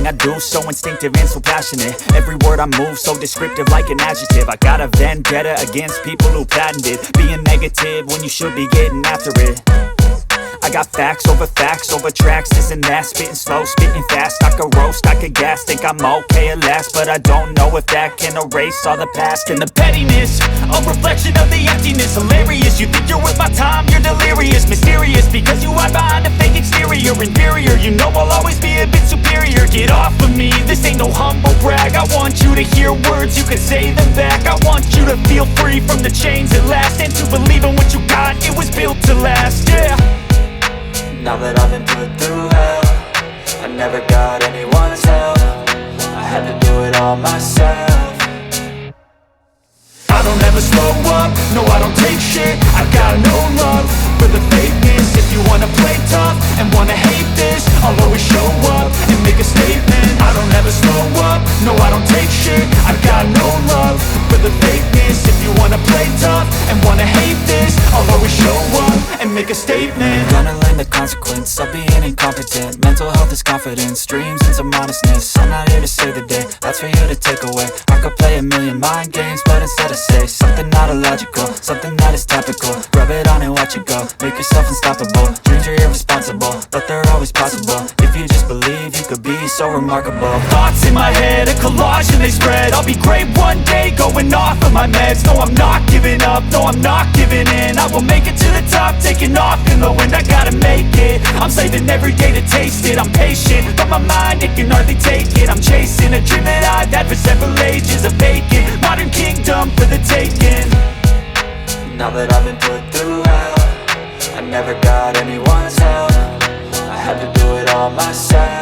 I do, so instinctive and so passionate. Every word I move, so descriptive like an adjective. I got a vendetta against people who patented being negative when you should be getting after it. I got facts over tracks, this and that. Spitting slow, spitting fast, I could roast, I could gas. Think I'm okay at last, but I don't know if that can erase all the past. And the pettiness, a reflection of the emptiness. Hilarious, you think you're worth my time, you're delirious. Mysterious, because you hide behind a fake exterior. Inferior, you know I'll always be a bit superior. Get off of me, this ain't no humble brag. I want you to hear words, you can say them back. I want you to feel free from the chains at last, and to believe in what you got, it was built to last, yeah. Now that I've been put through hell, I never got anyone's help. I had to do it all myself. I don't ever slow up, no I don't take shit. I got no love for the fakeness. If you wanna play tough and wanna hate this, I'll always show up and make a statement. I don't ever slow up, no I don't take shit. I got no love for the fakeness. If you wanna play tough and wanna hate this, I'll always show up and make a statement. Gonna learn the consequence of being incompetent. Mental health is confidence, dreams and some honestness. I'm not here to save the day, that's for you to take away. I could play a million mind games, but instead I say something not illogical, something that is topical. Rub it on and watch it go, make yourself unstoppable. Dreams are irresponsible, but they're always possible. If you just believe, you could be so remarkable. Thoughts in my head, a collage and they spread. I'll be great one day, going off of my meds. No, I'm not giving up, no, I'm not giving in. I will make it to the top, taking off in the wind. I gotta make it, I'm saving every day to taste it. I'm patient, but my mind, it can hardly take it. I'm chasing a dream that I've had for several ages. A vacant, modern kingdom for the taking. Now that I've been put through hell, I never got anyone's help. I had to do it all myself.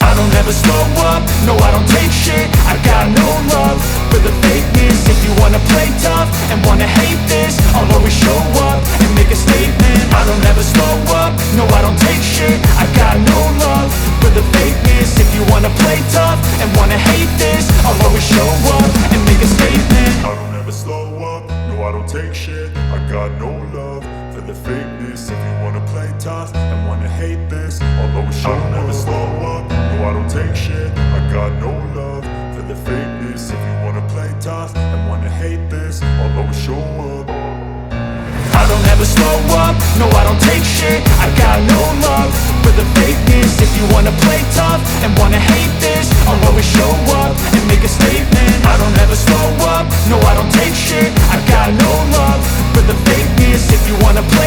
I don't ever slow up, no I don't take shit. I got no love for the fakeness. If you wanna play tough and wanna hate this, I'll always show up and make a statement. I don't ever slow up, no I don't take shit. I got no love for the fakeness. If you wanna play tough and wanna hate this, I'll always show up and make a statement. I don't ever slow up, no I don't take shit. I got no love for the fakeness. If you wanna play tough and wanna hate this, I'll always show up. I don't ever slow up, no I don't take shit. I got no love for the fakeness. If you wanna play tough and wanna hate this, I'll always show up. I don't ever slow up, no I don't take shit. I got no love for the fakeness. If you wanna play tough and wanna hate this, I'll always show up and make a statement. I don't ever slow up, no I don't take shit. I got no love for the fakeness. If you wanna play